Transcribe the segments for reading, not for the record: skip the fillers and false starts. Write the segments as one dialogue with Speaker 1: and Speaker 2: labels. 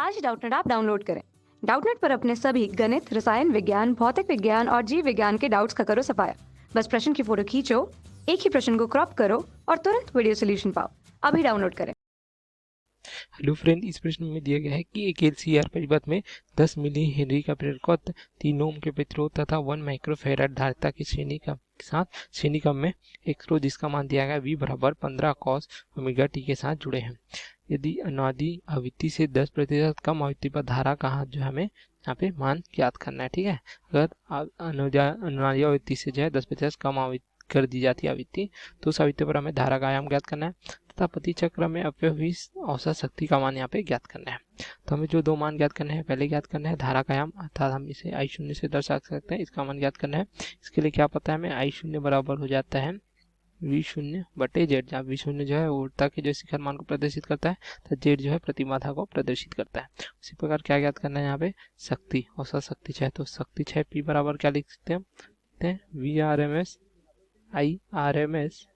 Speaker 1: आज Doubtnut app download करें। Doubtnut पर अपने सभी गणित, रसायन विज्ञान, भौतिक विज्ञान और जीव विज्ञान के डाउट्स का करो सफाया। बस प्रश्न की फोटो खींचो, एक ही प्रश्न को क्रॉप करो और तुरंत वीडियो सोल्यूशन पाओ। अभी डाउनलोड करें।
Speaker 2: हेलो फ्रेंड, इस प्रश्न में दिया गया है कि एक एलसीआर परिपथ में 10 मिली हेनरी का प्रेरकत्व, 3 ओम के प्रतिरोध तथा 1 माइक्रोफैराड धारिता की श्रेणी का के साथ श्रेणी क्रम में एक स्रोत जिसका मान दिया गया v बराबर 15 cos ओमेगा टी के साथ जुड़े हैं। यदि अनुनादी आवृत्ति से 10% कम आवृत्ति पर धारा का जो हमें यहाँ पे मान ज्ञात करना है। ठीक है, अगर अनुनादी आवृत्ति से जो है 10% कम आवृत्ति कर दी जाती है आवृत्ति, तो उस आवृत्ति पर हमें धारा का आयाम ज्ञात करना है तथा प्रति चक्र में अपव्यय हुई औसत शक्ति का मान यहाँ पे ज्ञात करना है। तो हमें जो दो मान ज्ञात करने हैं, पहले ज्ञात करना है धारा का आयाम, अर्थात हम इसे आई शून्य से दर्शा सकते हैं, इसका मान ज्ञात करना है। इसके लिए क्या पता है हमें, आई शून्य बराबर हो जाता है वी शून्य बटे जेड, जहाँ वी शून्य जो है ऊर्जा के जो शिखर मान को प्रदर्शित करता है तो जेड जो है प्रतिबाधा को प्रदर्शित करता है। उसी प्रकार क्या ज्ञात करना है यहाँ पे, शक्ति, औसत शक्ति क्षय। तो शक्ति क्षय पी बराबर क्या लिख सकते हैं, V R M S I R M S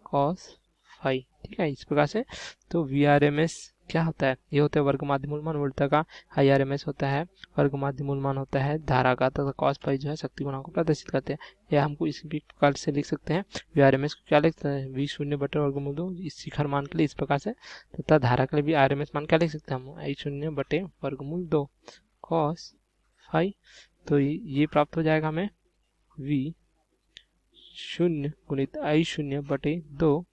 Speaker 2: cos phi. ठीक है, इस प्रकार से। तो वी आर एम एस क्या होता है, ये होता है वर्ग माध्य मूलमान वोल्टा का, आई आर एम एस होता है वर्ग माध्य मूलमान होता है धारा का, तथा कॉस फाई जो है शक्ति गुणा को प्रदर्शित करते हैं। यह हमको इसी प्रकार से लिख सकते हैं, वी आर एम एस को क्या लिखते हैं, वी शून्य बटे वर्गमूल 2 इस शिखर मान के लिए इस प्रकार से, तथा धारा के लिए भी आर एम एस मान क्या लिख सकते हैं हम, आई शून्य बटे वर्गमूल 2 कॉस फाई। तो ये प्राप्त हो जाएगा हमें वी शून्य गुणित आई शून्य बटे 2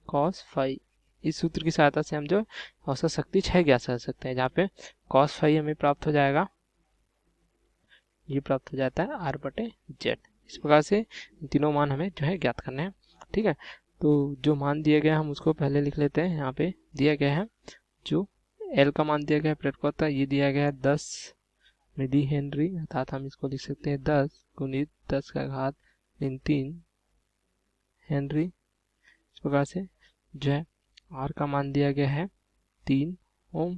Speaker 2: कॉस फाई। इस सूत्र की सहायता से हम जो औसत शक्ति क्षय ज्ञात कर सकते हैं, जहाँ पे कॉस फाई हमें प्राप्त हो जाएगा, ये प्राप्त हो जाता है आर बटे जेड। इस प्रकार से तीनों मान हमें जो है ज्ञात करने हैं। ठीक है, तो जो मान दिया गया हम उसको पहले लिख लेते हैं। यहाँ पे दिया गया है जो एल का मान दिया गया है प्रेरकत्व, ये दिया गया है 10 मिली हेनरी, अर्थात हम इसको लिख सकते हैं 10 गुणित 10 का घात 3 हेनरी। इस प्रकार से जो है आर का मान दिया गया है 3 ओम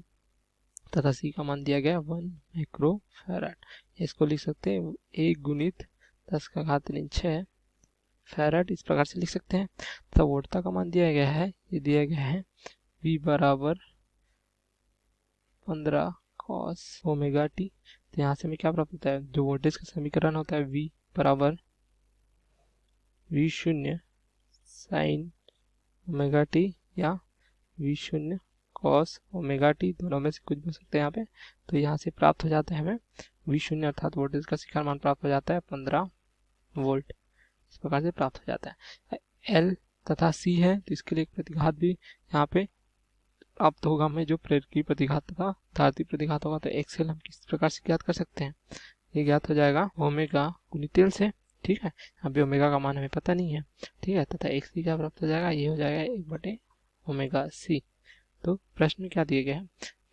Speaker 2: तथा सी का मान दिया गया 1 माइक्रोफैराड। इसको लिख सकते हैं 1 गुणित 10 का घात 6 फैराड, इस प्रकार से लिख सकते हैं। तथा वोल्टा का मान दिया गया है, ये दिया गया है v बराबर 15 cos ओमेगा टी। तो यहाँ से हमें क्या प्राप्त होता है, जो वोल्टेज का समीकरण होता है v बराबर v शून्य साइन ओमेगा टी या वी शून्य कॉस ओमेगा टी, दोनों में से कुछ भी हो सकते हैं यहाँ पे। तो यहाँ से प्राप्त हो जाता है हमें वी शून्य अर्थात वोल्टेज का शिखर मान प्राप्त हो जाता है 15 वोल्ट। इस प्रकार से प्राप्त हो जाता है। एल तथा सी है तो इसके लिए एक प्रतिघात भी यहाँ पे प्राप्त होगा हमें, जो प्रेरक की प्रतिघात तथा धारती प्रतिघात होगा। तो एक्सएल हम किस प्रकार से ज्ञात कर सकते हैं, ये ज्ञात हो जाएगा ओमेगा गुणित एल से। ठीक है, यहाँ पे ओमेगा का मान हमें पता नहीं है। ठीक है, तथा एक्स सी क्या प्राप्त हो जाएगा, ये हो जाएगा 1 बटे ओमेगा सी। तो प्रश्न में क्या दिया गया है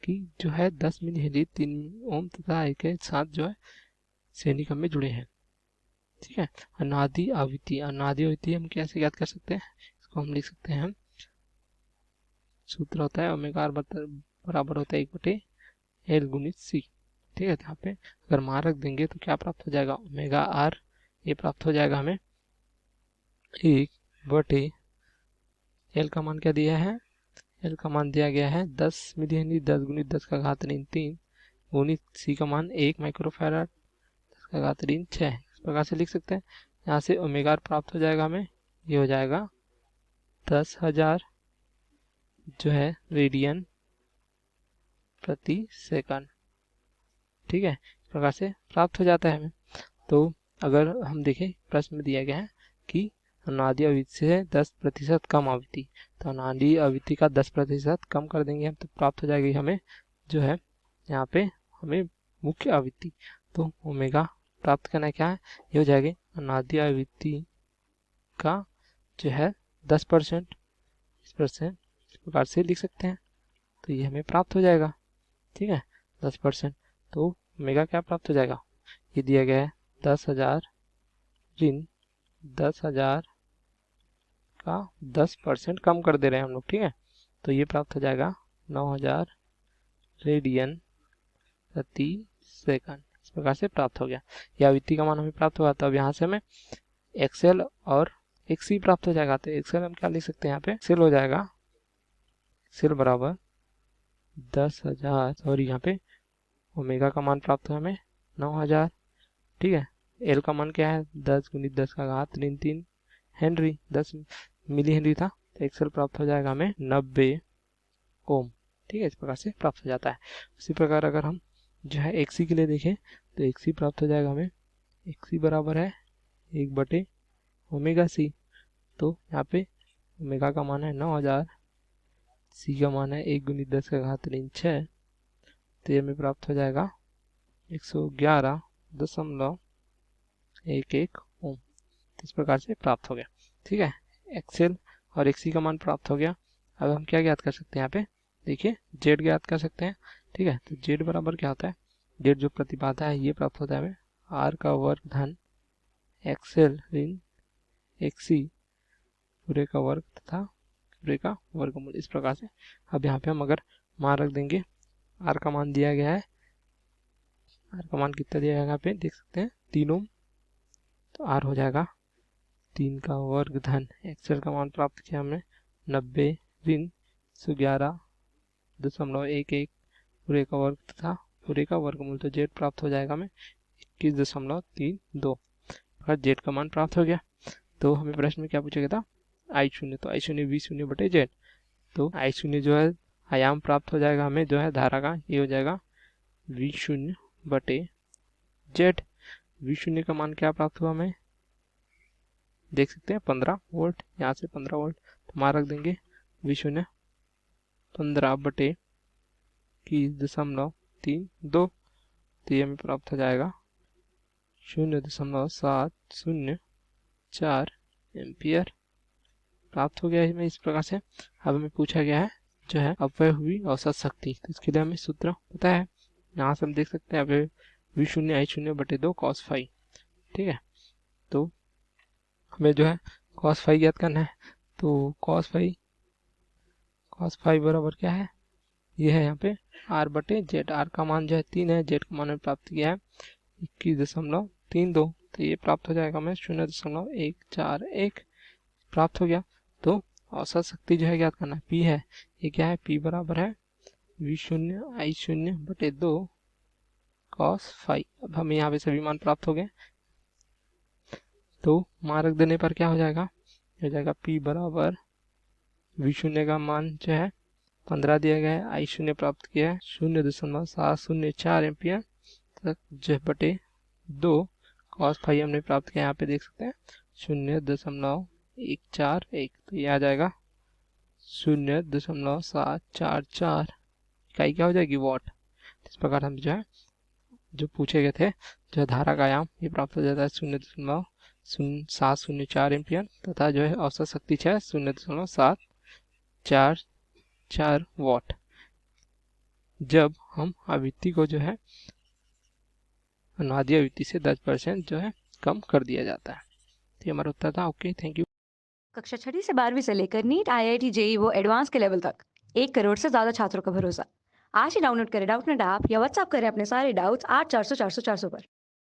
Speaker 2: कि जो है 10 मिली हेनरी 3 ओम तथा एक के साथ जो है श्रेणी क्रम में जुड़े हैं। ठीक है, अनादि आवृत्ति, अनादि आवृत्ति हम कैसे ज्ञात कर सकते हैं, इसको हम लिख सकते हैं, सूत्र होता है ओमेगा आर बराबर होता है 1 बटे एल गुणित सी। ठीक है, यहाँ पे अगर मान रख देंगे तो क्या प्राप्त हो जाएगा, ओमेगा आर, ये प्राप्त हो जाएगा हमें 1 बटे एल का मान क्या दिया है, एल का मान दिया गया है 10 मिली हेनरी 10 गुणित 10 का घात 3 गुणित सी का मान 1 माइक्रोफैराड 10 का घात 6। इस प्रकार से लिख सकते हैं। यहाँ से ओमेगा प्राप्त हो जाएगा हमें, ये हो जाएगा 10,000 जो है रेडियन प्रति सेकंड। ठीक है, इस प्रकार से प्राप्त हो जाता है हमें। तो अगर हम देखें प्रश्न में दिया गया है कि अनुनादी आवृत्ति से 10% कम आवृत्ति, तो अनुनादी आवृत्ति का 10% कम कर देंगे हम तो प्राप्त हो जाएगी हमें जो है यहाँ पे हमें मुख्य आवृत्ति। तो ओमेगा प्राप्त करना क्या है, ये हो जाएगी अनुनादी आवृत्ति का जो है 10%, इस प्रकार से लिख सकते हैं। तो ये हमें प्राप्त हो जाएगा। ठीक है, 10%। तो ओमेगा क्या प्राप्त हो जाएगा, ये दिया गया है 10,000 ऋण 10,000 का 10% कम कर दे रहे हैं हम लोग। ठीक है, तो ये प्राप्त हो जाएगा 9,000 रेडियन प्रति सेकंड। इस प्रकार से प्राप्त हो गया, यह आवृत्ति का मान हमें प्राप्त हुआ। तो अब यहाँ से हमें एक्सएल और एक्सी प्राप्त हो जाएगा। तो एक्सएल हम क्या लिख सकते हैं, यहाँ पे एक्सएल हो जाएगा, एक्सएल बराबर 10,000 और यहाँ पे ओमेगा का मान प्राप्त हुआ हमें 9,000। ठीक है, एल का मान क्या है 10 गुणित 10 का घात ऋण 3 हेनरी, 10 मिली हेनरी था, तो एक्सएल प्राप्त हो जाएगा हमें 90 ओम। ठीक है, इस प्रकार से प्राप्त हो जाता है। उसी प्रकार अगर हम जो है एक्सी के लिए देखें तो एक्सी प्राप्त हो जाएगा हमें, एक्सी बराबर है 1 बटे ओमेगा सी। तो यहाँ पे ओमेगा का मान है 9,000, सी का मान है 1 गुणित 10 का घात ऋण 6, तो ये हमें प्राप्त हो जाएगा 111.11 ओम। इस प्रकार से प्राप्त हो गया। ठीक है, एक्सएल और एक्सी का मान प्राप्त हो गया। अब हम क्या ज्ञात कर सकते हैं, यहाँ पे देखिए जेड ज्ञात कर सकते हैं। ठीक है, तो जेड बराबर क्या होता है, जेड जो प्रतिबाधा है ये प्राप्त होता है हमें आर का वर्ग धन एक्सएल ऋण एक्सी पूरे का वर्ग तथा पूरे का वर्गमूल। इस प्रकार से अब यहाँ पे हम अगर मान रख देंगे, आर का मान दिया गया है, आर का मान कितना दिया गया है यहाँ पे देख सकते हैं 3 ओम, तो आर हो जाएगा 3 का वर्ग धन एक्सएल का मान प्राप्त किया हमने 90 ऋण 111.11 पूरे का वर्ग तथा पूरे का वर्गमूल। तो जेड प्राप्त हो जाएगा हमें 21.32। जेड का मान प्राप्त हो गया। तो हमें प्रश्न में क्या पूछा गया था, आई शून्य, तो आई शून्य वी शून्य बटे जेड। तो आई शून्य जो है आयाम प्राप्त हो जाएगा हमें जो है धारा का, ये हो जाएगा वी शून्य बटे जेड। वी शून्य का मान क्या प्राप्त हुआ हमें देख सकते हैं 15 वोल्ट, यहाँ से 15 वोल्ट, तो मान रख देंगे वी शून्य 15 बटे 21.32, तो ये हमें प्राप्त हो जाएगा 0.704 एम्पियर प्राप्त हो गया है हमें इस प्रकार से। अब हमें पूछा गया है जो है अपव्यय हुई औसत शक्ति, तो इसके लिए हमें सूत्र पता है, यहाँ से हम देख सकते हैं अपव्यय वी शून्य आई शून्य बटे 2 cos फाई। ठीक है, तो हमें जो है cos फाई ज्ञात करना है, तो cos फाई बराबर क्या है, ये है यहाँ पे आर बटे जेड। आर का मान जो है 3 है, जेड का मान में प्राप्त किया है 21.32, तो ये प्राप्त हो जाएगा हमें 0.141 प्राप्त हो गया। तो औसत शक्ति जो है ज्ञात करना है, पी है, ये क्या है, पी बराबर है वी शून्य आई शून्य बटे 2 cos फाई। अब हमें यहाँ पे सभी मान प्राप्त हो गए, तो मान रख देने पर क्या हो जाएगा, हो जाएगा पी बराबर वी शून्य का मान जो है 15 दिया गया है, आई शून्य प्राप्त किया है 0.704 एम्पियर तक जो बटे 2 cos फाई हमने प्राप्त किया, यहाँ पे देख सकते हैं 0.141, तो ये आ जाएगा 0.744 इकाई क्या हो जाएगी वॉट। इस प्रकार हम जो है जो पूछे गए थे जो धारा का आयाम ये प्राप्त हो जाता है 0.704 एम्पियर तथा जो है औसत शक्ति है 0.744 वॉट, जब हम आवृत्ति को जो है अनुनादीय आवृत्ति से 10% जो है कम कर दिया जाता है। तो ये हमारा उत्तर था। Okay, thank you.
Speaker 1: कक्षा 6ठी से 12वीं से लेकर नीट IIT JEE वो एडवांस के लेवल तक 1 करोड़ से ज्यादा छात्रों का भरोसा। आज ही डाउनलोड करें डाउटनेट ऐप या व्हाट्सएप करें अपने सारे डाउट्स 8400 400 400 पर।